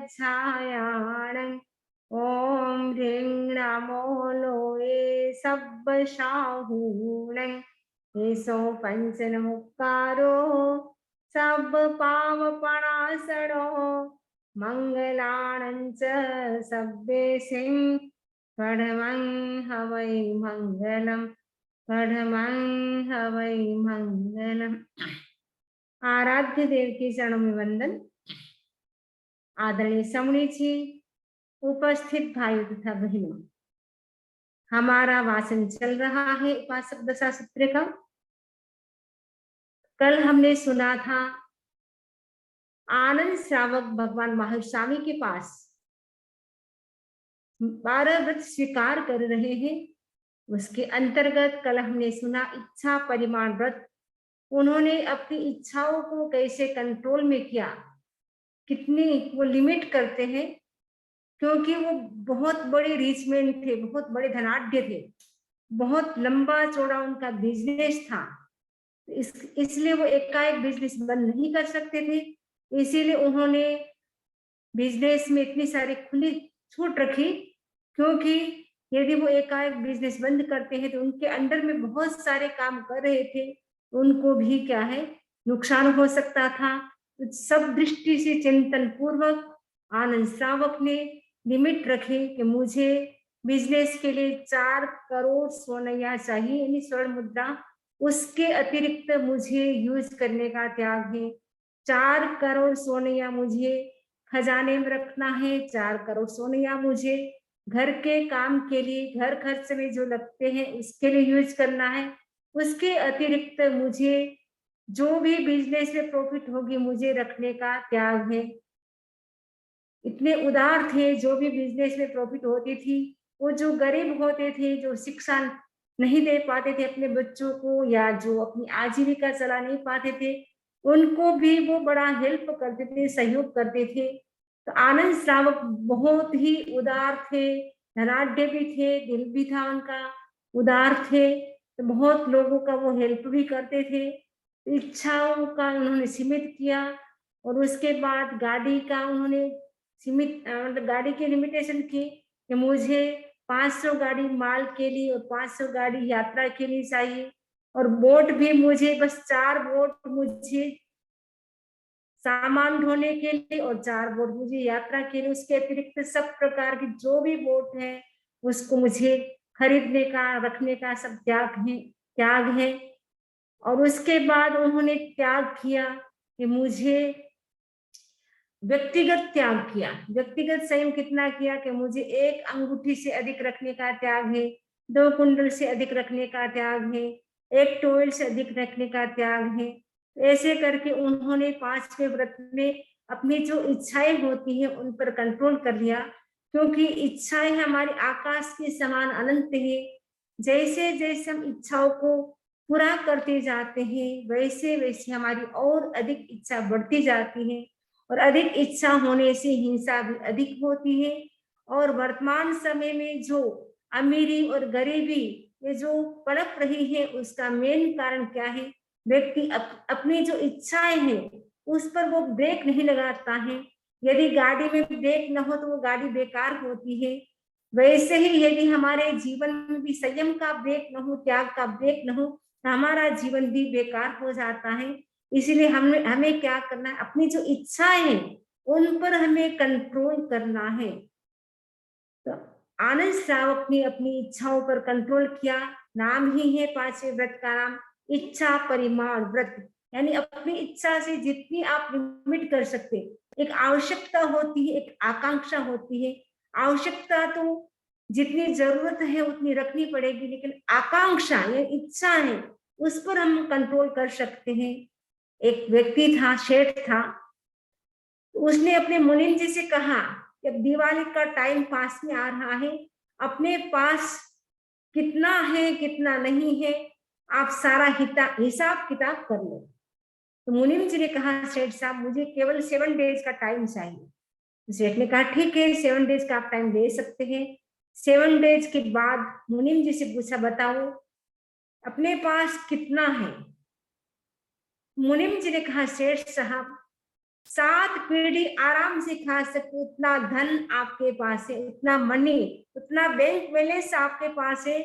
छायाणं ॐ ह्रीं नमो लोये सब्बशाहूणं एसो पंचनमुक्कारो सब पावपणासणो मंगलानं च सब्बेसिं पढमं हवै मंगलम् पढमं हवै मंगलम्। आराध्य देव के चरणों में वंदन। आदरणीय समणी जी, उपस्थित भाइयों तथा बहनों, हमारा वाचन चल रहा है उपासक दशा सूत्र का। कल हमने सुना था आनंद श्रावक भगवान महास्वामी के पास 12 व्रत स्वीकार कर रहे हैं। उसके अंतर्गत कल हमने सुना इच्छा परिमाण व्रत। उन्होंने अपनी इच्छाओं को कैसे कंट्रोल में किया, कितनी वो लिमिट करते हैं, क्योंकि वो बहुत बड़े रिचमैन थे, बहुत बड़े धनाढ्य थे, बहुत लंबा चौड़ा उनका बिजनेस था। इसलिए वो एकाएक बिजनेस बंद नहीं कर सकते थे। इसीलिए उन्होंने बिजनेस में इतनी सारी खुली छूट रखी, क्योंकि यदि वो एकाएक बिजनेस बंद करते हैं तो उनके अंडर में बहुत सारे काम कर रहे थे, उनको भी क्या है नुकसान हो सकता था। तो सब दृष्टि से चिंतन पूर्वक आनंद श्रावक ने लिमिट रखी कि मुझे बिजनेस के लिए 4 करोड़ सोनैया चाहिए, यानी स्वर्ण मुद्रा। उसके अतिरिक्त मुझे यूज करने का त्याग है। 4 करोड़ सोनैया मुझे खजाने में रखना है, 4 करोड़ सोनैया मुझे घर के काम के लिए, घर खर्च में जो लगते हैं उसके लिए यूज करना है। उसके अतिरिक्त मुझे जो भी बिजनेस में प्रॉफिट होगी मुझे रखने का त्याग है। इतने उदार थे। जो भी बिजनेस में प्रॉफिट होती थी, वो जो गरीब होते थे, जो शिक्षा नहीं दे पाते थे अपने बच्चों को, या जो अपनी आजीविका चला नहीं पाते थे, उनको भी वो बड़ा हेल्प करते थे, सहयोग करते थे। तो आनंद श्रावक बहुत ही उदार थे, धनाढ्य भी थे, दिल भी था उनका, उदार थे। तो बहुत लोगों का वो हेल्प भी करते थे। इच्छाओं का उन्होंने सीमित किया। और उसके बाद गाड़ी का उन्होंने सीमित, मतलब गाड़ी की लिमिटेशन की कि मुझे 500 गाड़ी माल के लिए और 500 गाड़ी यात्रा के लिए चाहिए। और बोट भी मुझे बस 4 बोट मुझे सामान ढोने के लिए और 4 बोट मुझे यात्रा के लिए। उसके अतिरिक्त सब प्रकार की जो भी बोट है उसको मुझे खरीदने का, रखने का सब त्याग है। और उसके बाद उन्होंने त्याग किया कि मुझे व्यक्तिगत त्याग किया। व्यक्तिगत संयम कितना किया कि मुझे 1 अंगूठी से अधिक रखने का त्याग है, 2 कुंडल से अधिक रखने का त्याग है, 1 टॉवेल से अधिक रखने का त्याग है। ऐसे करके उन्होंने 5वें व्रत में अपनी जो इच्छाएं होती हैं उन पर कंट्रोल कर लिया, क्योंकि इच्छाएं हमारी आकाश के समान अनंत है। जैसे जैसे हम इच्छाओं को पूरा करते जाते हैं, वैसे वैसे हमारी और अधिक इच्छा बढ़ती जाती है। और अधिक इच्छा होने से हिंसा भी अधिक होती है। और वर्तमान समय में जो अमीरी और गरीबी ये जो पनप रही है, उसका मेन कारण क्या है? व्यक्ति अपनी जो इच्छाएं हैं उस पर वो ब्रेक नहीं लगाता है। यदि गाड़ी में ब्रेक न हो तो वो गाड़ी बेकार होती है। वैसे ही यदि हमारे जीवन में भी संयम का ब्रेक न हो, त्याग का ब्रेक न हो, तो हमारा जीवन भी बेकार हो जाता है। इसीलिए हमें क्या करना है? अपनी जो इच्छाएं हैं उन पर हमें कंट्रोल करना है। तो आनंद श्रावक ने अपनी इच्छाओं पर कंट्रोल किया। नाम ही है 5वें व्रत का नाम इच्छा परिमाण व्रत, यानी अपनी इच्छा से जितनी आप लिमिट कर सकते। एक आवश्यकता होती है, एक आकांक्षा होती है। आवश्यकता तो जितनी जरूरत है उतनी रखनी पड़ेगी, लेकिन आकांक्षा या इच्छा है उस पर हम कंट्रोल कर सकते हैं। एक व्यक्ति था, शेठ था, उसने अपने मुनीम जी से कहा कि अब दिवाली का टाइम पास में आ रहा है, अपने पास कितना है कितना नहीं है आप सारा हिसाब किताब कर लो। तो मुनीम जी ने कहा सेठ साहब मुझे केवल 7 डेज का टाइम चाहिए। सेठ ने कहा ठीक है 7 डेज का आप टाइम दे सकते हैं। 7 डेज के बाद मुनीम जी से पूछा बताओ अपने पास कितना है। मुनीम जी ने कहा सेठ साहब 7 पीढ़ी आराम से खा सकते, उतना धन आपके पास है, उतना मनी, उतना बैंक बैलेंस आपके पास है।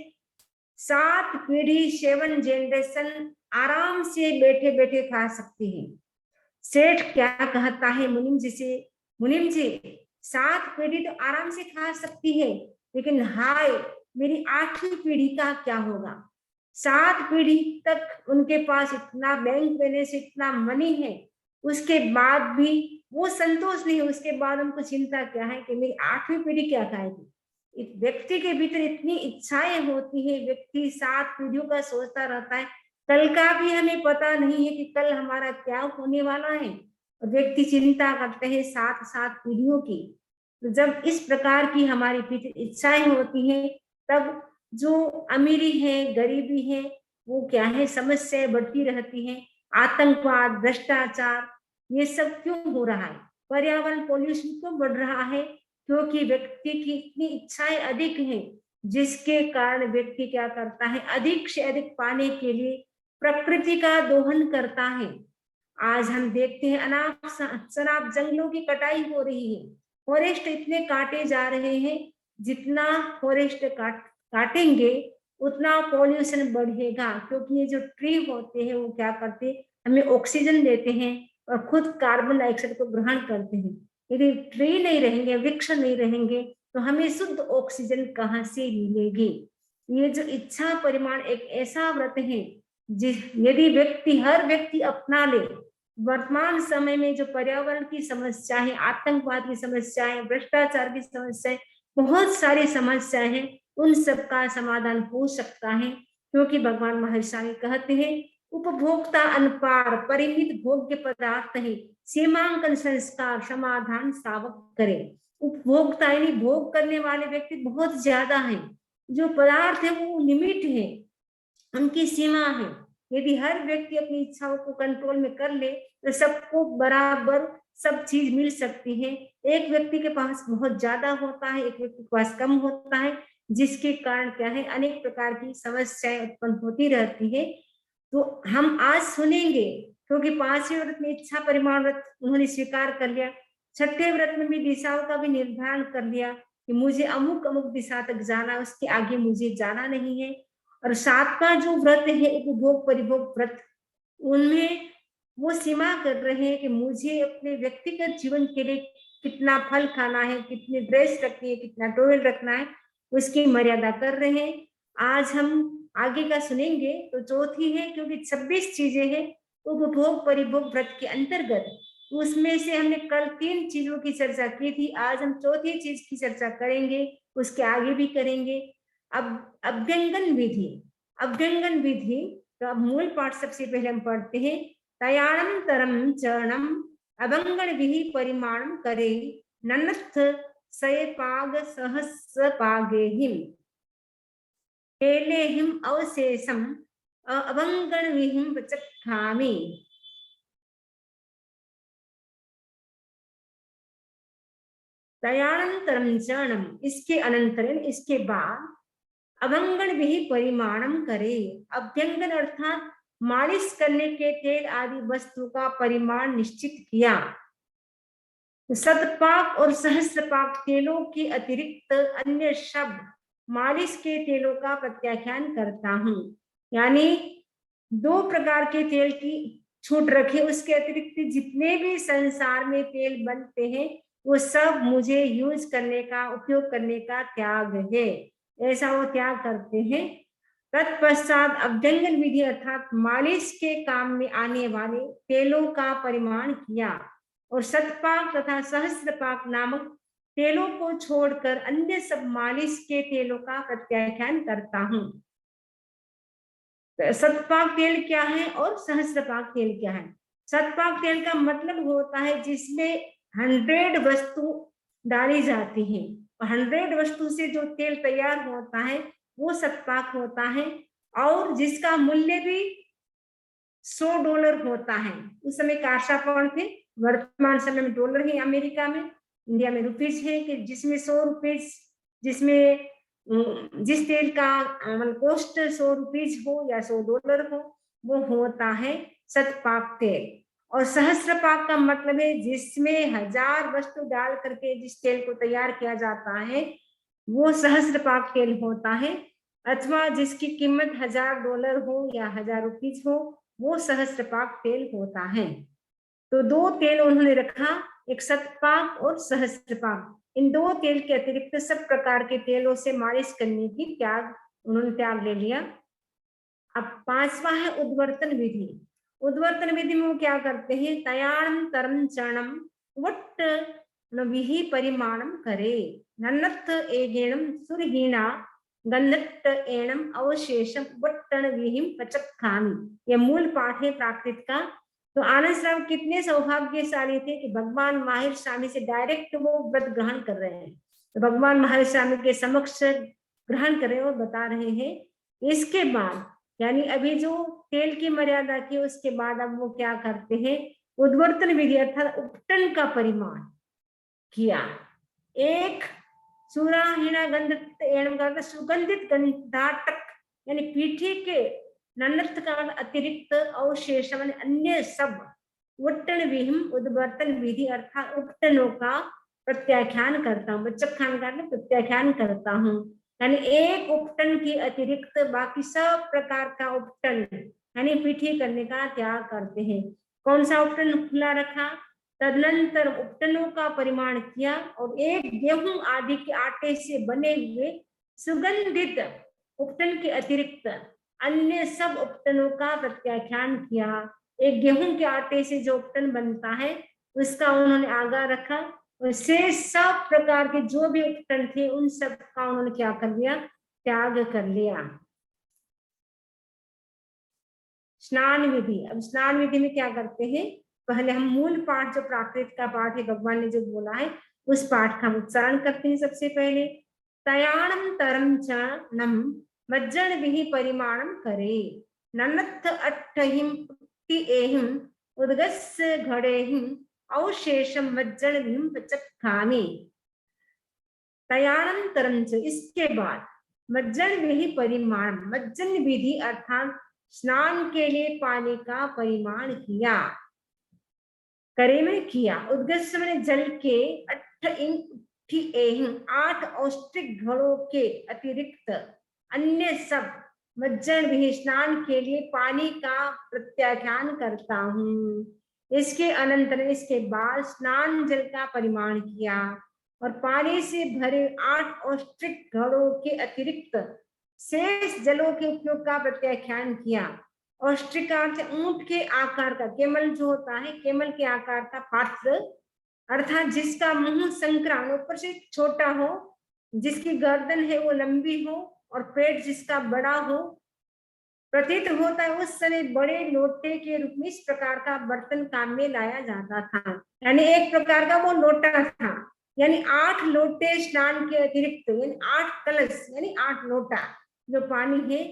7 पीढ़ी 7 जनरेशन आराम से बैठे बैठे खा सकती है। सेठ क्या कहता है मुनिम जी से, मुनिम जी 7 पीढ़ी तो आराम से खा सकती है, लेकिन हाय मेरी 8वीं पीढ़ी का क्या होगा। 7 पीढ़ी तक उनके पास इतना बैंक बैलेंस, इतना मनी है, उसके बाद भी वो संतोष नहीं है। उसके बाद उनको चिंता क्या है कि मेरी 8वीं पीढ़ी क्या खाएगी। एक व्यक्ति के भीतर इतनी इच्छाएं होती है, व्यक्ति 7 पीढ़ियों का सोचता रहता है, कल का भी हमें पता नहीं है कि कल हमारा क्या होने वाला है। व्यक्ति चिंता करते हैं 7 पीढ़ियों की। तो जब इस प्रकार की हमारी भीतर इच्छाएं होती हैं, तब जो अमीरी है, गरीबी है, वो क्या है, समस्याएं बढ़ती रहती हैं। आतंकवाद, भ्रष्टाचार, ये सब क्यों हो रहा है, पर्यावरण पॉल्यूशन क्यों बढ़ रहा है, क्योंकि व्यक्ति की इतनी इच्छाएं अधिक हैं, जिसके कारण व्यक्ति क्या करता है, अधिक से अधिक पाने के लिए प्रकृति का दोहन करता है। आज हम देखते हैं अनाप शनाप जंगलों की कटाई हो रही है, फॉरेस्ट इतने काटे जा रहे हैं, जितना फॉरेस्ट काटेंगे उतना पॉल्यूशन बढ़ेगा, क्योंकि ये जो ट्री होते हैं वो क्या करते हैं, हमें ऑक्सीजन देते हैं और खुद कार्बन डाइऑक्साइड को ग्रहण करते हैं। यदि ट्री नहीं रहेंगे, वृक्ष नहीं रहेंगे, तो हमें शुद्ध ऑक्सीजन कहाँ से मिलेगी। ये जो इच्छा परिमाण एक ऐसा व्रत है, जिस यदि व्यक्ति, हर व्यक्ति अपना ले, वर्तमान समय में जो पर्यावरण की समस्या है, आतंकवाद की समस्या है, भ्रष्टाचार की समस्या है, बहुत सारी समस्याएं हैं, उन सब का समाधान हो सकता है, क्योंकि भगवान महर्षि कहते हैं उपभोक्ता अनपार परिमित भोग्य पदार्थ है, सीमांकन संस्कार समाधान सावक करे। उपभोक्ता यानी भोग करने वाले व्यक्ति बहुत ज्यादा है, जो पदार्थ है वो लिमिट है, उनकी सीमा है। यदि हर व्यक्ति अपनी इच्छाओं को कंट्रोल में कर ले, तो सबको बराबर सब चीज मिल सकती है। एक व्यक्ति के पास बहुत ज्यादा होता है, एक व्यक्ति के पास कम होता है, जिसके कारण क्या है, अनेक प्रकार की समस्याएं उत्पन्न होती रहती है। तो हम आज सुनेंगे, क्योंकि 5वें व्रत में इच्छा परिमाण व्रत उन्होंने स्वीकार कर लिया, 6ठे व्रत में भी दिशाओं का भी निर्धारण कर लिया कि मुझे अमुक अमुक दिशा तक जाना, उसके आगे मुझे जाना नहीं है। और 7वां जो व्रत है उपभोग परिभोग व्रत, उनमें वो सीमा कर रहे हैं कि मुझे अपने व्यक्तिगत जीवन के लिए कितना फल खाना है, कितनी ड्रेस रखनी है, कितना टॉवेल रखना है, उसकी मर्यादा कर रहे हैं। आज हम आगे का सुनेंगे। तो चौथी है, क्योंकि 26 चीजें हैं उपभोग परिभोग व्रत के अंतर्गत, उसमें से हमने कल 3 चीजों की चर्चा की थी, आज हम चौथी चीज की चर्चा करेंगे, उसके आगे भी करेंगे। अब अभ्यंगन विधि, अभ्यंगन विधि, तो अब मूल पाठ सबसे पहले हम पढ़ते हैं। तयानंतरम चरणम अभंगन विधि परिमाण करे, ननथ सयपाग सहस्र पागेहिम केलेहिम अवशेषम अभंगन विहिम चखामि। तयानंतरम चरणम, इसके अनंतरन, इसके बाद अभंगन विधि परिमाणम करे। अभ्यंगन अर्थात मालिश करने के तेल आदि वस्तु का परिमाण निश्चित किया। शतपाक और सहस्रपाक तेलों के अतिरिक्त अन्य शब्द मालिश के तेलों का प्रत्याख्यान करता हूँ। यानी 2 प्रकार के तेल की छूट रखी, उसके अतिरिक्त जितने भी संसार में तेल बनते हैं वो सब मुझे यूज करने का, उपयोग करने का त्याग है, ऐसा वो त्याग करते हैं। तत्पश्चात अभ्यंगन विधि अर्थात मालिश के काम में आने वाले तेलों का परिमाण किया, और शतपाक तथा सहस्रपाक नामक तेलों को छोड़कर अन्य सब मालिश के तेलों का प्रत्याख्यान करता हूँ। शतपाक तेल क्या है और सहस्रपाक तेल क्या है। शतपाक तेल का मतलब होता है जिसमें 100 वस्तु डाली जाती है, और 100 वस्तु से जो तेल तैयार होता है वो शतपाक होता है, और जिसका मूल्य भी $100 होता है। उस समय काशा पाउंड थे, वर्तमान समय में डॉलर है, अमेरिका में, इंडिया में रुपीज है, कि जिसमें 100 रुपीज, जिसमें जिस तेल का कॉस्ट 100 रुपीज हो या $100 हो, वो होता है शतपाक तेल। और सहस्त्रपाक का मतलब है जिसमें 1000 वस्तु डाल करके जिस तेल को तैयार किया जाता है वो सहस्त्रपाक तेल होता है, अथवा जिसकी कीमत $1000 हो या 1000 रुपीज हो, वो सहस्त्रपाक तेल होता है। तो 2 तेल उन्होंने रखा, एक शतपाक और सहस्त्रपाक। इन 2 तेल के अतिरिक्त सब प्रकार के तेलों से मालिश करने की उन्होंने त्याग ले लिया। अब 5वां है उद्वर्तन विधि। उद्वर्तन विधि में वो क्या करते हैं, तयाणम तरम चरणम वट विहि परिमाणम करे नन्नत एगेणम सुरहीना गन्नत एणम अवशेषम वट्टन विहिम पचक्खामी। ये मूल पाठ है प्राकृत का। तो आनंद राव कितने सौभाग्यशाली थे कि भगवान माहिर स्वामी से डायरेक्ट वो व्रत ग्रहण कर रहे हैं। तो भगवान माहिर स्वामी के समक्ष ग्रहण कर रहे हैं और बता रहे हैं। इसके बाद यानी अभी जो तेल की मर्यादा की उसके बाद अब वो क्या करते हैं, उद्वर्तन विधि अर्थात उपटन का परिमाण किया। एक सुराहीना गंध एवं का सुगंधित गंधाटक यानी पीठी के नन्नत का अतिरिक्त अवशेष अन्य सब उट्टन विहिम उद्वर्तन विधि अर्थात उपटनों का प्रत्याख्यान करता हूँ, बच्चखान का प्रत्याख्यान करता हूँ। यानी एक उपटन के अतिरिक्त बाकी सब प्रकार का उपटन यानी पीठी करने का त्याग करते हैं। कौन सा उपटन खुला रखा, तदनंतर उपटनों का परिमाण किया और एक गेहूं आदि के आटे से बने हुए सुगंधित उपटन के अतिरिक्त अन्य सब उपटनों का प्रत्याख्यान किया। एक गेहूं के आटे से जो उपटन बनता है उसका उन्होंने आगा रखा और शेष सब प्रकार के जो भी उपटन थे उन सब का उन्होंने क्या कर लिया, त्याग कर लिया। स्नान विधि। अब स्नान विधि में क्या करते हैं, पहले हम मूल पाठ जो प्राकृत का पाठ है भगवान ने जो बोला है उस पाठ का उच्चारण करते हैं। सबसे पहले तयाणम तरम चम मज्जन विहि परिमाणम करे नन्नथ अट्ठहिम एहिम उदगस्य घड़ेहिम अवशेषम मज्जन विहिम पचक्खामि। तयाणम तरम च इसके बाद मज्जन विहि परिमाण, मज्जन विधि अर्थात स्नान के लिए पानी का परिमाण किया, करे में किया। उद्गस्य मैंने जल के 8 औष्टिक घड़ों के अतिरिक्त अन्य सब मज्जन भी स्नान के लिए पानी का प्रत्याख्यान करता हूँ। इसके अनंतर इसके बाद स्नान जल का परिमाण किया और पानी से भरे 8 औष्टिक घड़ों के अतिरिक्त शेष जलों के उपयोग का प्रत्याख्यान किया। औष्टिक अर्थ ऊंट के आकार का, केमल जो होता है केमल के आकार का पात्र अर्थात जिसका मुंह संक्रांत ऊपर से छोटा हो, जिसकी गर्दन है वो लंबी हो और पेट जिसका बड़ा हो। प्रतीत होता है उस समय बड़े लोटे के रूप में इस प्रकार का बर्तन काम में लाया जाता था। यानी एक प्रकार का वो लोटा था। यानी 8 लोटे स्नान के अतिरिक्त यानी 8 कलश यानी 8 लोटा जो पानी है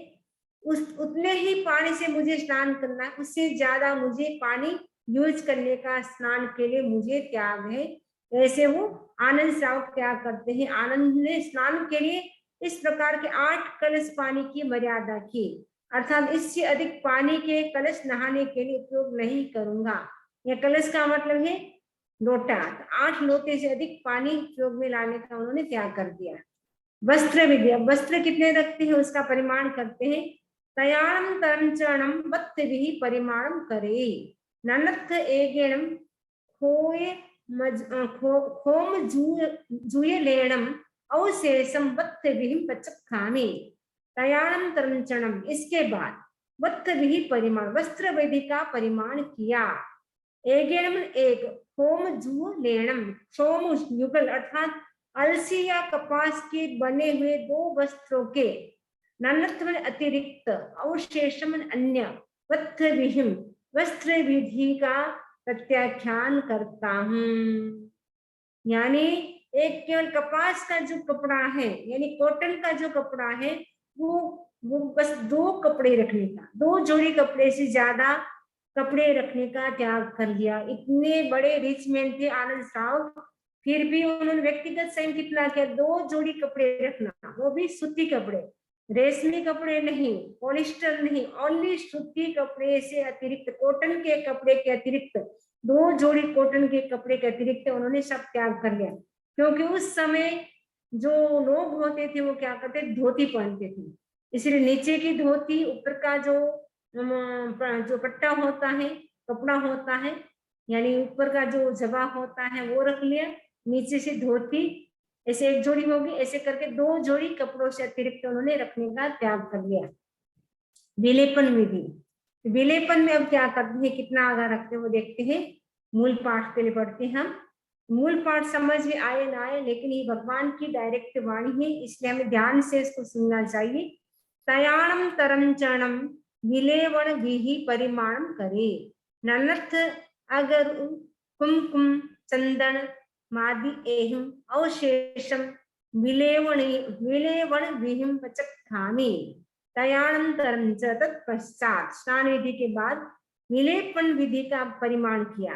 उस उतने ही पानी से मुझे स्नान करना, उससे ज्यादा मुझे पानी यूज करने का स्नान के लिए मुझे त्याग है। ऐसे वो आनंद साहब त्याग करते हैं। आनंद ने स्नान के लिए इस प्रकार के 8 कलश पानी की मर्यादा की, अर्थात इससे अधिक पानी के कलश नहाने के लिए उपयोग नहीं करूंगा। यह कलश का मतलब है लोटा, 8 लोटे से अधिक पानी उपयोग में लाने का उन्होंने त्याग कर दिया। वस्त्र विधि। वस्त्र कितने रखते हैं उसका परिमाण करते हैं। तयाणम तरंचरणम वत्त विहि परिमाणम करे ननत्थ एगेणम खोए खोम जूय लेणम अवशेषम वत्त विहि पचक्खामि। तयाणम तरंचरणम इसके बाद वत्त विहि परिमाण, वस्त्र विधि का परिमाण किया। एगेणम एक, खोम जू लेणम सोम युगल अर्थात अलसी या कपास के बने हुए 2 वस्त्रों के नन्नत्व अतिरिक्त अवशेषम अन्य वस्त्र विहिम वस्त्र विधि का प्रत्याख्यान करता हूँ। यानी एक केवल कपास का जो कपड़ा है यानी कॉटन का जो कपड़ा है वो बस 2 कपड़े रखने का, 2 जोड़ी कपड़े से ज्यादा कपड़े रखने का त्याग कर लिया। इतने बड़े रिच मैन थे आनंद साहब, फिर भी उन्होंने व्यक्तिगत संयम कितना किया, 2 जोड़ी कपड़े रखना, वो भी सूती कपड़े। रेशमी कपड़े नहीं, पॉलिस्टर नहीं, ओनली सूती कपड़े से अतिरिक्त, कॉटन के कपड़े के अतिरिक्त, 2 जोड़ी कॉटन के कपड़े के अतिरिक्त उन्होंने सब त्याग कर लिया। क्योंकि उस समय जो लोग होते थे वो क्या करते, धोती पहनते थे, इसलिए नीचे की धोती, ऊपर का जो पट्टा होता है, कपड़ा होता है, यानी ऊपर का जो जबा होता है वो रख लिया, नीचे से धोती, ऐसे एक जोड़ी होगी, ऐसे करके 2 जोड़ी कपड़ों से अतिरिक्त उन्होंने रखने का त्याग कर लिया। विलेपन विधि, विलेपन में अब क्या करते हैं, कितना आगा रखते हैं वो देखते हैं। मूल पाठ पहले पढ़ते हैं हम। मूल पाठ समझ में आए ना आए, लेकिन ये भगवान की डायरेक्ट वाणी है, इसलिए हमें ध्यान से इसको सुनना चाहिए। तयाणम तरम चरणम विलेवण विहि परिमाण करे, ननर्थ अगर कुमकुम चंदन मादि एहिम अवशेषम विलेवण विलेवण विहिम पचखामी। तयानंतरम च तत्पश्चात, स्नान विधि के बाद विलेपन विधि का परिमाण किया।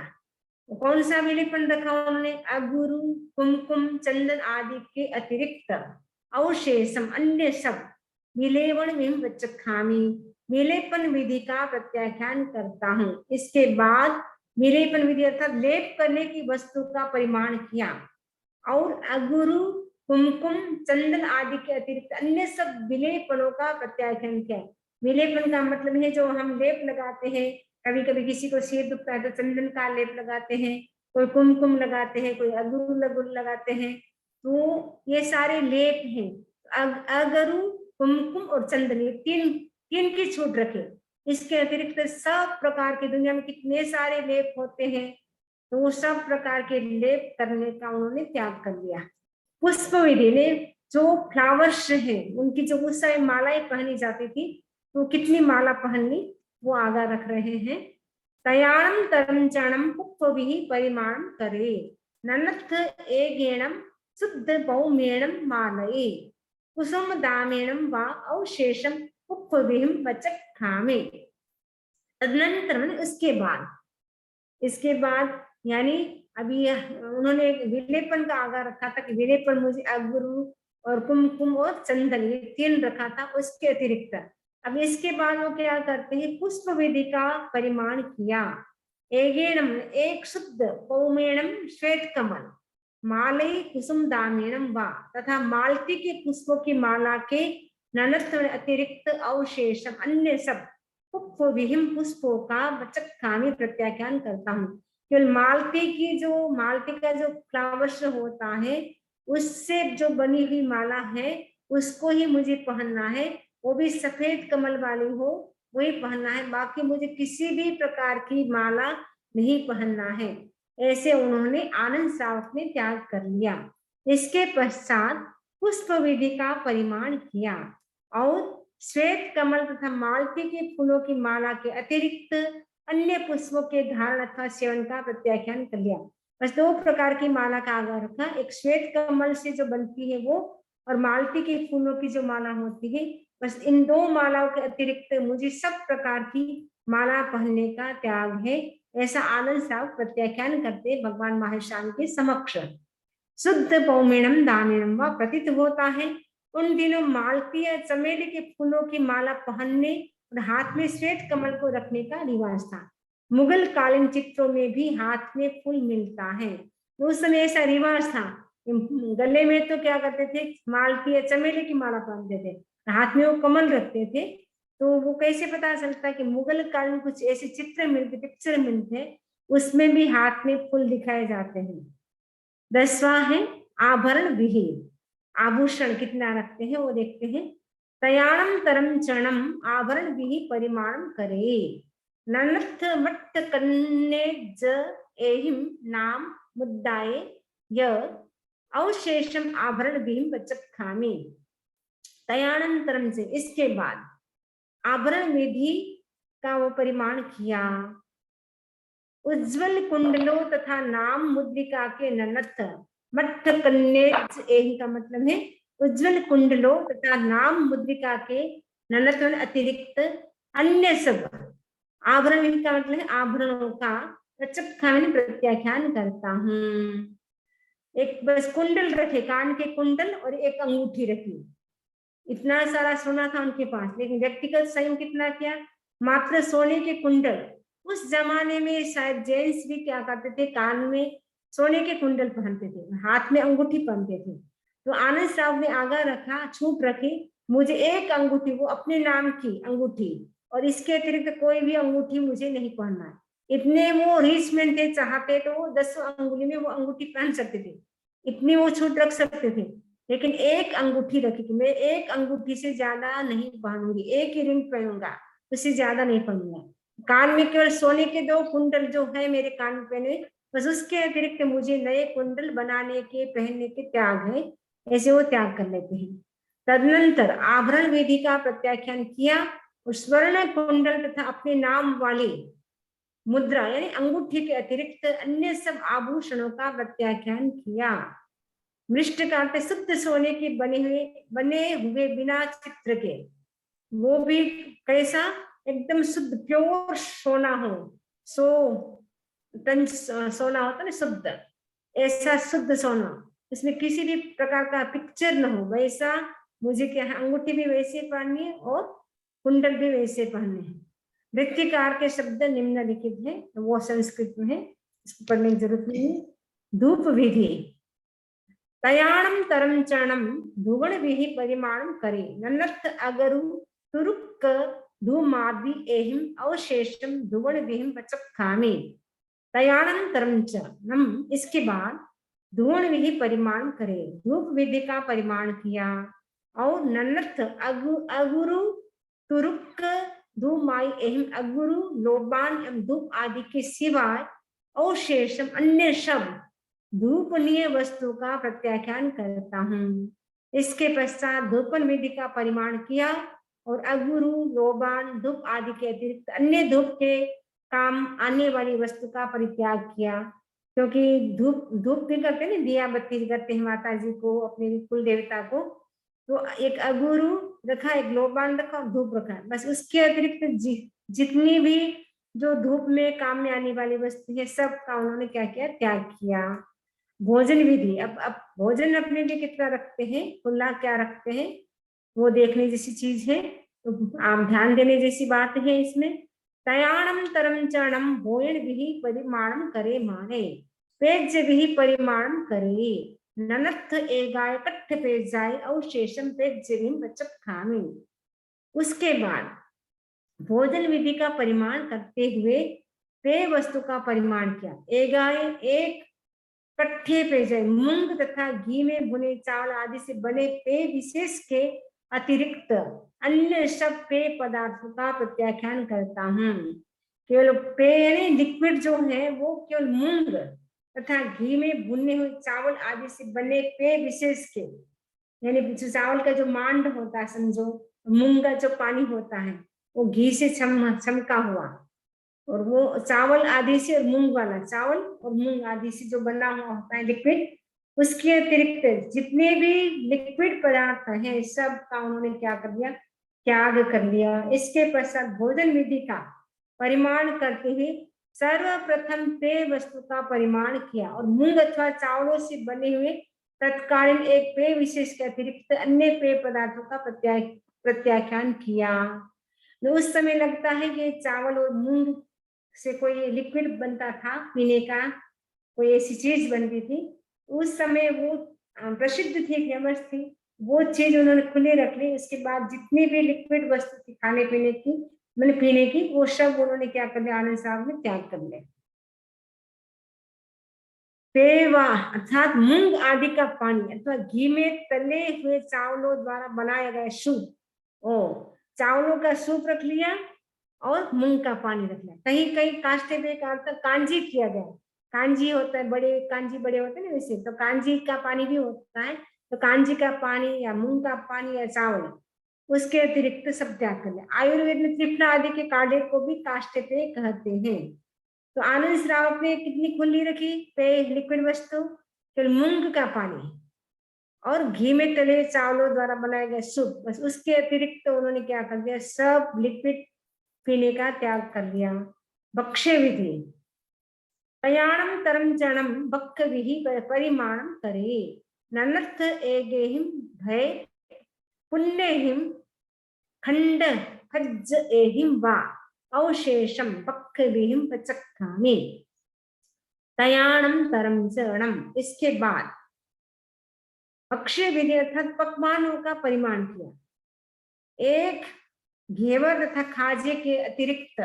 कौन सा विलेपन रखा उन्होंने, अगुरु कुमकुम चंदन आदि के अतिरिक्त, अवशेषम अन्य सब, विलेवण विहिम पचखामी, विलेपन विधि का प्रत्याख्यान करता हूँ। इसके बाद विलेपन विधि अर्थात लेप करने की वस्तु का परिमाण किया, और अगुरु कुमकुम चंदन आदि के अतिरिक्त अन्य सब विलेपनों का प्रत्याख्यान किया। विलेपन का मतलब है जो हम लेप लगाते हैं, कभी कभी किसी को सिर दुखता है तो चंदन का लेप लगाते हैं, कोई कुमकुम लगाते हैं, कोई अगुरु लगाते हैं, तो ये सारे लेप हैं। अगरु कुमकुम और चंदन, ये तीन की छूट रखे, इसके अतिरिक्त सब प्रकार के, दुनिया में कितने सारे लेप होते हैं, तो वो सब प्रकार के लेप करने का उन्होंने त्याग कर दिया। पुष्प विधि ने जो फ्लावर्स है उनकी जो उस समय मालाएं पहनी जाती थी, तो कितनी माला पहननी वो आगा रख रहे हैं। तयाणम तरम चरणम पुष्प विहि परिमाण करे, ननथ एगेणम शुद्ध पौमेणम मालये, कुसुम दामेणम वा अवशेषम पुष्प विहिम वचखामे। तदनंतर इसके बाद यानी अभी उन्होंने विलेपन का आगा रखा था कि विलेपन मुझे अगुरु और कुमकुम और चंदन, ये 3 रखा था, उसके अतिरिक्त अब इसके बाद वो क्या करते हैं, पुष्प विधि का परिमाण किया। एगेणम एक शुद्ध, पौमेणम श्वेत कमल, मालई कुसुम दामेणम वा, तथा मालती के पुष्पों की माला के ननत्व अतिरिक्त अवशेषम अन्य सब पुष्प विहिम पुष्पों का वचखामी प्रत्याख्यान करता हूँ। केवल मालती का जो फ्लावर्स होता है उससे जो बनी हुई माला है उसको ही मुझे पहनना है, वो भी सफेद कमल वाली हो वही पहनना है, बाकी मुझे किसी भी प्रकार की माला नहीं पहनना है। ऐसे उन्होंने आनंद सावक ने त्याग कर लिया। इसके पश्चात पुष्प विधि का परिमाण किया और श्वेत कमल तथा मालती के फूलों की माला के अतिरिक्त अन्य पुष्पों के धारण अथवा सेवन का प्रत्याख्यान कर लिया। बस 2 प्रकार की माला का आगाह रखा, एक श्वेत कमल से जो बनती है वो, और मालती के फूलों की जो माला होती है, बस इन 2 मालाओं के अतिरिक्त मुझे सब प्रकार की माला पहनने का त्याग है, ऐसा आनंद साहब प्रत्याख्यान करते भगवान महाश्याम के समक्ष। शुद्ध पौमेणम दामेणम व प्रतीत होता है उन दिनों मालती या चमेली के फूलों की माला पहनने और हाथ में श्वेत कमल को रखने का रिवाज था। मुगल कालीन चित्रों में भी हाथ में फूल मिलता है, उस समय ऐसा रिवाज था। गले में तो क्या करते थे, मालती या चमेली की माला पहनते थे, हाथ में वो कमल रखते थे। तो वो कैसे पता चलता कि मुगल काल में कुछ ऐसे चित्र मिलते, पिक्चर मिलते, उसमें भी हाथ में फूल दिखाए जाते हैं। 10वां है आभरण विहीन, आभूषण कितना रखते हैं वो देखते हैं। तयाणम तरम चरणम आभरण विहि परिमाण करे, ननथ मट्ट कन्ने ज एहिम नाम मुद्दाए य अवशेषम आभरण विहिम वचखामी। तयानंतरम से इसके बाद आभरण विधि का वो परिमाण किया। उज्ज्वल कुंडलों तथा नाम मुद्रिका के ननथ मट्ट कन्ने एहि का मतलब है उज्ज्वल कुंडलों तथा नाम मुद्रिका के ननथ अतिरिक्त अन्य सब आभरण का मतलब है आभरणों का प्रत्याख्यान करता हूँ। एक बस कुंडल रखे, कान के कुंडल और एक अंगूठी रखी, इतना सारा सोना था उनके पास, लेकिन व्यक्तिगत संयम कितना किया? मात्र सोने के कुंडल। उस जमाने में शायद जेंट्स भी क्या करते थे, कान में सोने के कुंडल पहनते थे, हाथ में अंगूठी पहनते थे। तो आनंद साहब ने आगाह रखा, छूट रखी, मुझे एक अंगूठी, वो अपने नाम की अंगूठी, और इसके अतिरिक्त कोई भी अंगूठी मुझे नहीं पहनना है। इतने वो रिच मैन थे, चाहते तो वो 10 अंगुली में वो अंगूठी पहन सकते थे, इतनी वो छूट रख सकते थे। लेकिन एक अंगूठी रखी कि मैं एक अंगूठी से ज्यादा नहीं पहनूंगी, एक ही रिंग पहनूंगा, उससे ज्यादा नहीं पहनूंगा। कान में केवल सोने के 2 कुंडल जो है मेरे कान में पहने, बस उसके अतिरिक्त मुझे नए कुंडल बनाने के, पहनने के त्याग है, ऐसे वो त्याग कर लेते हैं। तदनंतर आभरण विधि का प्रत्याख्यान किया और स्वर्ण कुंडल तथा अपने नाम वाली मुद्रा यानी अंगूठी के अतिरिक्त अन्य सब आभूषणों का प्रत्याख्यान किया। मृष्ट का अर्थ शुद्ध सोने के बने हुए बिना चित्र के, वो भी कैसा, एकदम शुद्ध प्योर सोना हो, 100 टन सोना होता ना शुद्ध, ऐसा शुद्ध सोना, इसमें किसी भी प्रकार का पिक्चर न हो, वैसा मुझे क्या है, अंगूठी भी वैसे पहननी है और कुंडल भी वैसे पहनने हैं। वृत्तिकार के शब्द निम्नलिखित है, वो संस्कृत में है, इसको पढ़ने की जरूरत नहीं है। धूप विधि, तयाणम तरम चरणम धुवण विधि परिमाण करे, नन्नत अगरु तुरुक्क धूमादि एहिम अवशेषम धुवण विहिम पचखामी। तयाणम तरम चरणम, इसके बाद धुवण विधि परिमाण करे, धूप विधि का परिमाण किया, और नन्नत अगुरु तुरुक्क धूमाई एहिम अगुरु लोबान एवं धूप आदि के सिवाय अवशेषम अन्य शब्द धूपनीय वस्तु का प्रत्याख्यान करता हूँ। इसके पश्चात धूपन विधि का परिमाण किया और अगुरु लोबान धूप आदि के अतिरिक्त अन्य धूप के काम आने वाली वस्तु का परित्याग किया, क्योंकि धूप भी करते हैं, दिया बत्ती करते हैं माता जी को, अपने कुल देवता को, तो एक अगुरु रखा, एक लोबान रखा, धूप रखा, बस उसके अतिरिक्त जितनी भी जो धूप में काम में आने वाली वस्तु है सब का उन्होंने क्या किया, त्याग किया। भोजन विधि, अब भोजन अपने लिए कितना रखते हैं, खुला क्या रखते हैं, वो देखने जैसी चीज है, तो आप ध्यान देने जैसी बात है इसमें। तयाणम तरम चरणम भोजन विधि परिमाणम करे माने, पेज विधि परिमाणम करे, ननथ एगाय कट्ठ पेज जाए अवशेषम पेज बचत खामी। उसके बाद भोजन विधि का परिमाण करते हुए पेय वस्तु का परिमाण किया। एगाय एक कट्ठे पेय, मूंग तथा घी में भुने चावल आदि से बने पेय विशेष के अतिरिक्त अन्य सब पेय पदार्थों का प्रत्याख्यान करता हूँ। केवल पेय यानी लिक्विड जो है वो केवल मूंग तथा घी में भुने हुए चावल आदि से बने पेय विशेष के, यानी चावल का जो मांड होता है समझो, मूंग का जो पानी होता है वो घी से छमका हुआ, और वो चावल आदि से, और मूंग वाला चावल और मूंग आदि से जो बना हुआ होता है लिक्विड, उसके अतिरिक्त जितने भी लिक्विड पदार्थ हैं सब का उन्होंने क्या कर दिया, त्याग कर लिया। इसके पश्चात भोजन विधि का परिमाण करते हुए सर्वप्रथम पेय वस्तु का परिमाण किया और मूंग अथवा चावलों से बने हुए तत्कालीन एक पेय विशेष के अतिरिक्त अन्य पेय पदार्थों का प्रत्याख्यान किया। तो उस समय लगता है कि चावल और मूंग से कोई लिक्विड बनता था पीने का, कोई ऐसी चीज बनती थी, उस समय वो प्रसिद्ध थी, फेमस थी, वो चीज उन्होंने खुले रख ली। उसके बाद जितनी भी लिक्विड वस्तु थी खाने पीने की, मैंने पीने की, वो सब उन्होंने क्या कर लिया, आनंद साहब ने त्याग कर लिया। पेवा अर्थात मूंग आदि का पानी अथवा घी में तले हुए चावलों द्वारा बनाया गया सूप, ओ चावलों का सूप रख लिया और मूंग का पानी रख लिया। कहीं कहीं काष्ठे पे का अर्थ कांजी किया गया, कांजी होता है, बड़े कांजी बड़े होते हैं ना वैसे, तो कांजी का पानी भी होता है, तो कांजी का पानी या मूंग का पानी या चावल, उसके अतिरिक्त सब त्याग कर लिया। आयुर्वेद में त्रिफला आदि के काढ़े को भी काष्ठे पे कहते हैं। तो आनंद श्रावक ने कितनी खुली रखी पेय लिक्विड वस्तु, केवल मूंग का पानी और घी में तले चावलों द्वारा बनाया गया सूप, बस उसके अतिरिक्त तो उन्होंने क्या कर दिया, सब लिक्विड पीने का त्याग कर दिया। भक्ष्य विधि, तयाणम तरम चरणम भक्ष विधि परिमाणम करे, ननर्थ एगेहिम भय पुण्यहिम खंड खज्ज एहिम वा अवशेषम पक्खविहिम पचक्खामि। तयाणम तरम चरणम, इसके बाद भक्ष्य विधि अर्थात पकवानों का परिमाण किया। एक घेवर तथा खाजे के अतिरिक्त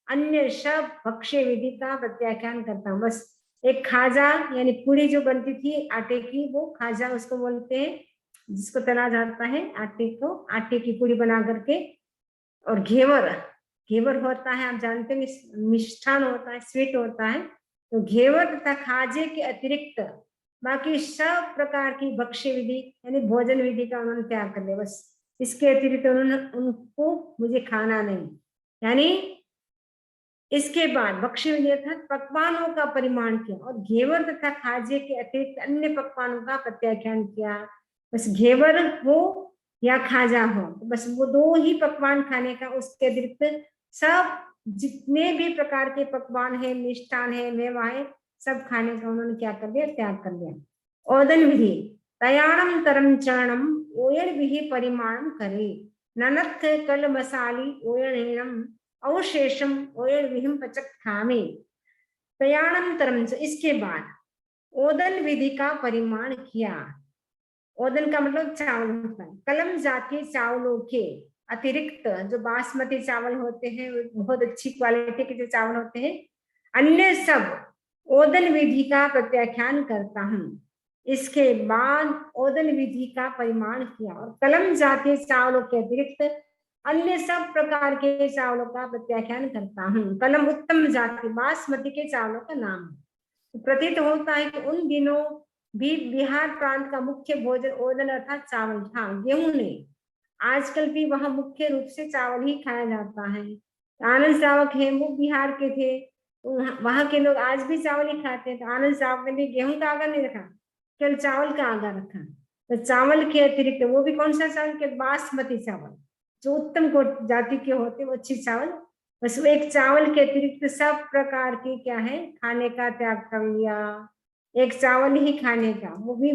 अन्य सब भक्ष्य विधि का प्रत्याख्यान करता हूँ। बस एक खाजा यानी पूरी जो बनती थी आटे की, वो खाजा उसको बोलते हैं, जिसको तला जाता है आटे को, आटे की पूरी बना करके। और घेवर, घेवर होता है आप जानते हैं मिष्ठान होता है, स्वीट होता है। तो घेवर तथा खाजे के अतिरिक्त बाकी सब प्रकार की भक्ष्य विधि यानी भोजन विधि का उन्होंने त्याग कर लिया। बस इसके अतिरिक्त उन्होंने उनको मुझे खाना नहीं, यानी इसके बाद भक्ष्य विधि अर्थात पकवानों का परिमाण किया और घेवर तथा खाजे के अतिरिक्त अन्य पकवानों का प्रत्याख्यान किया। बस घेवर हो या खाजा हो, बस वो दो ही पकवान खाने का, उसके अतिरिक्त सब जितने भी प्रकार के पकवान है, मिष्ठान है, मेवा है, सब खाने का उन्होंने क्या कर दिया, त्याग कर दिया। ओदन विधि तयाणम तरम चरणम ओयण विधि परिमाणम करे ननथ कल मसाली ओयणेणम अवशेषम ओयण विहिम पचक्खामि। तयाणम तरम, इसके बाद ओदन विधि का परिमाण किया। ओदन का मतलब चावल होता है। कलम जातीय चावलों के अतिरिक्त जो बासमती चावल होते हैं, बहुत अच्छी क्वालिटी के जो चावल होते हैं, अन्य सब ओदन विधि का प्रत्याख्यान करता हूँ। इसके बाद ओदन विधि का परिमाण किया और कलम जातीय चावलों के अतिरिक्त अन्य सब प्रकार के चावलों का प्रत्याख्यान करता हूँ। कलम उत्तम जाति बासमती के चावलों का नाम है। प्रतीत होता है कि उन दिनों भी बिहार प्रांत का मुख्य भोजन ओदन अर्थात चावल था, गेहूं नहीं। आजकल भी वहां मुख्य रूप से चावल ही खाया जाता है। आनंद श्रावक है वो बिहार के थे, तो वहां के लोग आज भी चावल ही खाते हैं। तो आनंद श्रावक ने भी गेहूं का आगा नहीं रखा, केवल चावल का आगा रखा। तो चावल के अतिरिक्त वो भी कौन सा चावल के, बासमती चावल जो उत्तम जाति के होते, वो अच्छी चावल। बस वो एक चावल के अतिरिक्त सब प्रकार के क्या है खाने का त्याग कर लिया। एक चावल ही खाने का, वो भी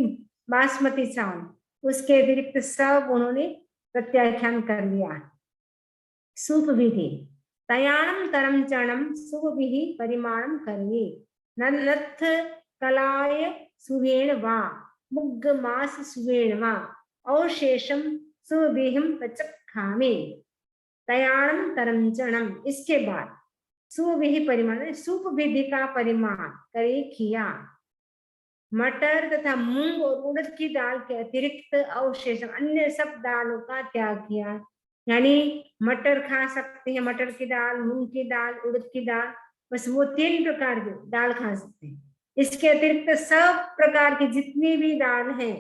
बासमती चावल, उसके अतिरिक्त सब उन्होंने प्रत्याख्यान कर लिया। सूप विधि तयाणम तरम चरणम सूप विधि परिमाणम करिए नथ कलाय सुवेण वा मुग्ग मास सुवेण वा अवशेषम सुविहिम पचक्खामि। तयाणम तरम चरणम, इसके बाद सुविहि परिमाण सूप विधि का परिमाण करे किया। मटर तथा मूंग और उड़द की दाल के अतिरिक्त अवशेष अन्य सब दालों का त्याग किया। यानी मटर खा सकते हैं, मटर की दाल, मूंग की दाल, उड़द की दाल, बस वो 3 प्रकार की दाल खा सकते हैं। इसके अतिरिक्त सब प्रकार की जितनी भी दाल है,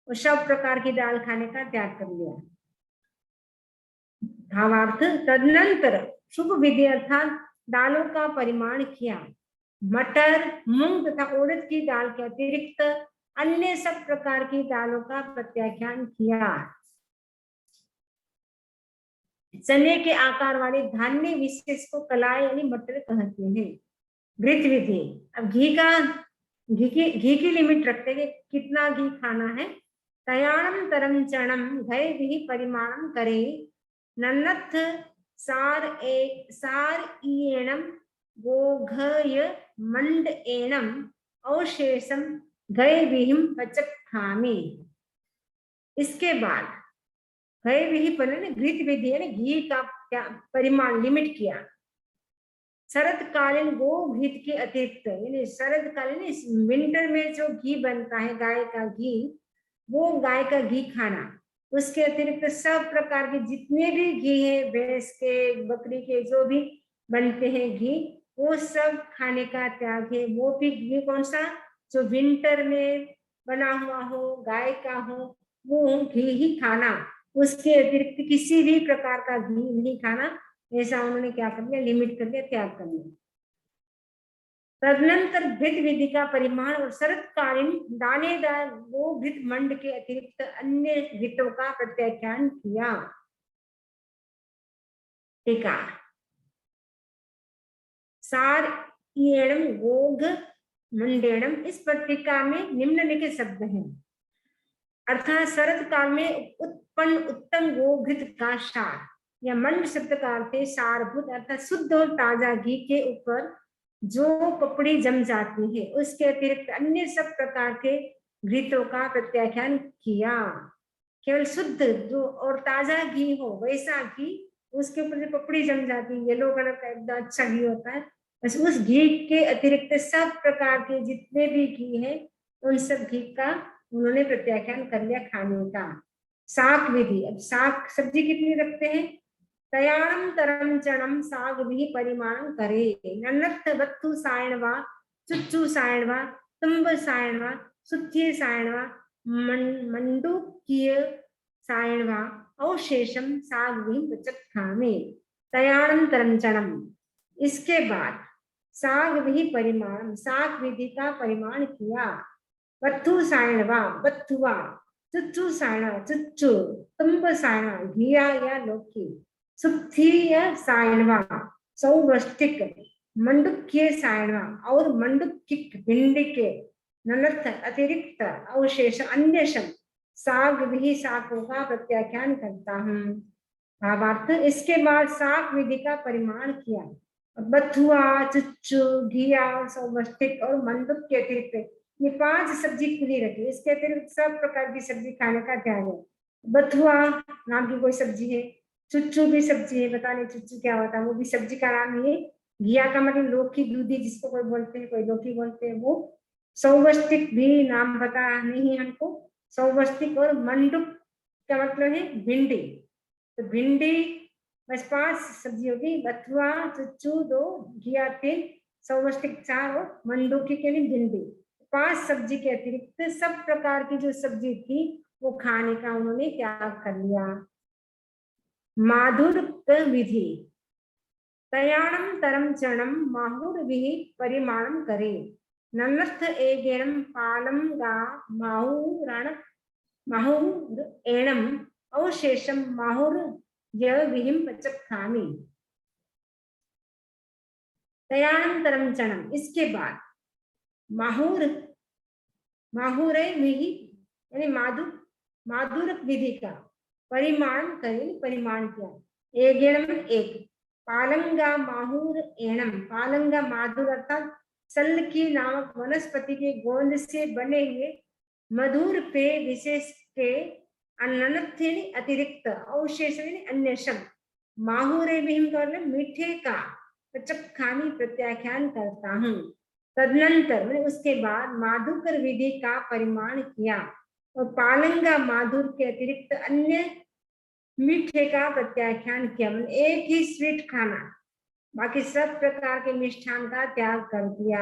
वो सब प्रकार की दाल खाने का त्याग कर लिया। भावार्थ तदनंतर शुभ विधि अर्थात दालों का परिमाण किया। मटर, मूंग तथा उड़द की दाल के अतिरिक्त अन्य सब प्रकार की दालों का प्रत्याख्यान किया। चने के आकार वाले धान्य विशेष को कलाई यानी मटर कहते हैं। घृत विधि, अब घी की लिमिट रखते हैं कितना घी खाना है। तयाणम तरम चरणम घय विहि परिमाणम करे नन्नथ सार ईयणम गोघय मंड एणम अवशेषम घय विहिम पचक्खामि। इसके बाद घय विहि पर घृत विधि यानी घी का क्या परिमाण लिमिट किया। शरदकालीन गो घृत के अतिरिक्त, यानी शरदकालीन विंटर में जो घी बनता है गाय का घी, वो गाय का घी खाना। उसके अतिरिक्त सब प्रकार के जितने भी घी है, भैंस के, बकरी के, जो भी बनते हैं घी, वो सब खाने का त्याग है। वो भी घी कौन सा, जो विंटर में बना हुआ हो, गाय का हो, वो घी ही खाना। उसके अतिरिक्त किसी भी प्रकार का घी नहीं खाना, ऐसा उन्होंने क्या कर दिया, लिमिट कर दिया, त्याग कर दिया। तदनंतर घृत विधि का परिमाण और शरदकालीन दानेदार वो घृत मंड के अतिरिक्त अन्य घृतों का प्रत्याख्यान किया। टीका सार ईयणम गोघ मंडेणम, इस पत्रिका में निम्नलिखित शब्द हैं। अर्थात शरद काल में उत्पन्न उत्तम गोघृत का सार, या मंड शब्द का अर्थ है सारभूत अर्थात शुद्ध और ताजा घी के ऊपर जो पपड़ी जम जाती है, उसके अतिरिक्त अन्य सब प्रकार के घृतों का प्रत्याख्यान किया। केवल शुद्ध जो और ताजा घी हो वैसा घी, उसके ऊपर जो पपड़ी जम जाती है येलो कलर का एकदम अच्छा घी होता है, बस उस घी के अतिरिक्त सब प्रकार के जितने भी घी है उन सब घी का उन्होंने प्रत्याख्यान कर लिया खाने का। शाक विधि, अब शाक सब्जी कितनी रखते हैं, तयाणम तरम चणम साग भी परिमाण करे, नन्नत वत्तु सायणवा चुच्चू सायणवा तुम्ब सायणवा सुथ्ये सायणवा मंडूक्य सायणवा अवशेषम साग भी बचत खामे, तयाणम तरम चणम। इसके बाद साग भी परिमाण, साग विधि का परिमाण किया, वत्थु सायणवा वत्थुआ, चुच्चू सायणा चुच्चू, तुम्ब सायणा घिया या लौकी, सुथीय सायणवा सौवष्टिक, मंडुक्य सायणवा और मंडुकिक भिंडी के, ननर्थ अतिरिक्त अवशेष अन्य शब्द साग भी शाकों का प्रत्याख्यान करता हूँ। भावार्थ, इसके बाद शाक विधि का परिमाण किया, बथुआ चुच्चू घिया सौवष्टिक और मंडुक के अतिरिक्त ये 5 सब्जी खुली रखी, इसके अतिरिक्त सब प्रकार की सब्जी खाने का त्याग है। बथुआ नाम की कोई सब्जी है, चुच्चू भी सब्जी है, पता नहीं चुच्चू क्या होता है, वो भी सब्जी का नाम है। घिया का मतलब लौकी दूधी जिसको कोई बोलते हैं, कोई लौकी बोलते हैं वो। सौवष्टिक भी नाम पता नहीं है हमको, सौवष्टिक और मंडुक का मतलब है भिंडी, तो भिंडी बस 5 सब्जी होगी, बथुआ चुच्चू 2, घिया 3, सौवष्टिक 4 और मंडुकी के लिए भिंडी। 5 सब्जी के अतिरिक्त सब प्रकार की जो सब्जी थी वो खाने का उन्होंने त्याग कर लिया। माधुर विधि, तयाणम तरम चरणम माहुर विधि परिमाणम करे, नन्नर्थ एगेणम पालम गा माहुरण माहुर एणम अवशेषम माहुर यह विहिम पचक खामी, तयाणम तरम चरणम। इसके बाद माहुर माहुर विधि यानी माधुर विधि का परिमाण करें, परिमाण किया, एगेणम 1, पालंगा माहुर एणम, पालंगा माधुर अर्थात सल की नामक वनस्पति के गोंद से बने हुए मधुर पेय विशेष के अनन्य अतिरिक्त अवशेष अन्य शब्द माहुरे भी मीठे का पचखानी प्रत्याख्यान करता हूँ। तदनंतर मैंने उसके बाद माधुकर विधि का परिमाण किया और पालंगा माधुर के अतिरिक्त अन्य मीठे का प्रत्याख्यान किया, मैंने एक ही स्वीट खाना, बाकी सब प्रकार के मिष्ठान का त्याग कर दिया।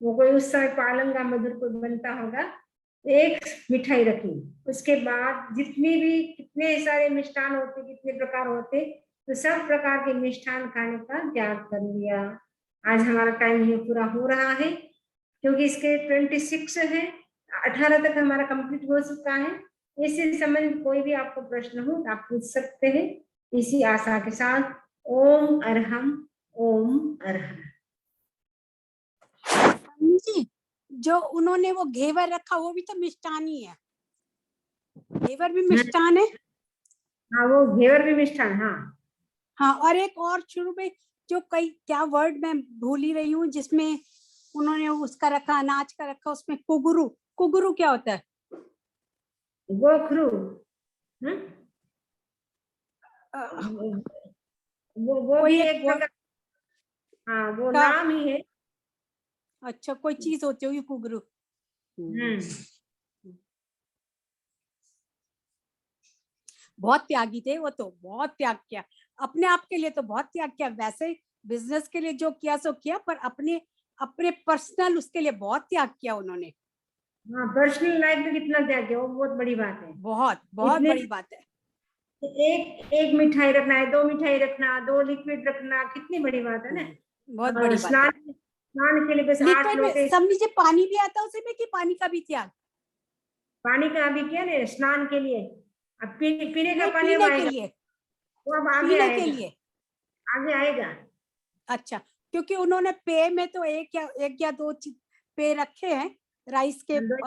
वो कोई उस समय पालंगा मधुर को बनता होगा, एक मिठाई रखी, उसके बाद जितनी भी कितने सारे मिष्ठान होते, कितने प्रकार होते, तो सब प्रकार के मिष्ठान खाने का त्याग कर लिया। आज हमारा टाइम ये पूरा हो रहा है, क्योंकि इसके 26 है, 18 तक हमारा कंप्लीट हो चुका है। इससे संबंधित कोई भी आपको प्रश्न हो तो आप पूछ सकते हैं। इसी आशा के साथ ओम अरहम ओम अरहम। जी, जो उन्होंने वो घेवर रखा वो भी तो मिष्ठान ही है, घेवर भी मिष्ठान है। हाँ वो घेवर भी मिष्ठान, हाँ हाँ, और एक और शुरू में जो कई क्या वर्ड मैं भूल ही रही हूँ, जिसमें उन्होंने उसका रखा, अनाज का रखा, उसमें कुगुरु, कुगुरु क्या होता है? गोखरू, वो भी एक प्रकार, हाँ वो नाम ही है। अच्छा, कोई चीज होती होगी कुगुरु। बहुत त्यागी थे वो, तो बहुत त्याग किया अपने आप के लिए, तो बहुत त्याग किया, वैसे बिजनेस के लिए जो किया सो किया, पर अपने अपने पर्सनल उसके लिए बहुत त्याग किया उन्होंने। हाँ, पर्सनल लाइफ में कितना त्याग किया, वो बहुत बड़ी बात है, बहुत बहुत बड़ी बात है। एक मिठाई रखना है, 2 मिठाई रखना, 2 लिक्विड रखना, कितनी बड़ी बात है ना। बहुत बड़ी बात है। स्नान के लिए बस 8 लोटे, सब नीचे पानी भी आता है उसमें, कि पानी का भी त्याग? पानी का अभी क्या ना, स्नान के लिए, अब पीने का पानी पीने के लिए, वो अब आगे पीने के लिए आगे आएगा। अच्छा, क्योंकि उन्होंने पेय में तो एक या दो पेय रखे हैं, राइस के मूंग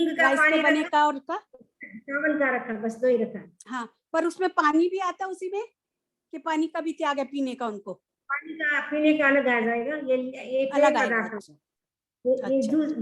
का राइस पानी के बने का और का चावल का रखा, बस 2 ही रखा। हाँ, पर उसमें पानी भी आता है उसी में, कि पानी का भी त्याग है पीने का उनको? पानी का पीने का अलग आ जाएगा, ये अलग पेय आएगा। पदार्थ अच्छा, ये अच्छा। जूस